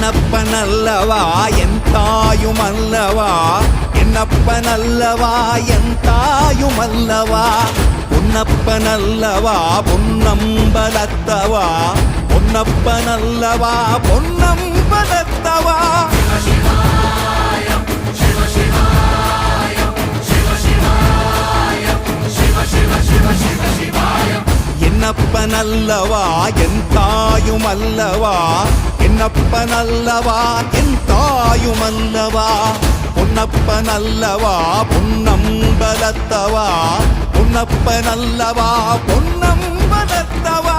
என்னப்பனல்லவா என் தாயுமல்லவா, என்னப்பனல்லவா என் தாயுமல்லவா, பொன்னப்பனல்லவா பொன்னம்பலத்தவா, பொன்னப்பனல்லவா பொன்னம்பலத்தவா. என்னப்பனல்லவா என் தாயுமல்லவா, என்னப்பனல்லவா என் தாயுமல்லவா, பொன்னப்பனல்லவா பொன்னம்பலத்தவா, பொன்னப்பனல்லவா பொன்னம்பலத்தவா.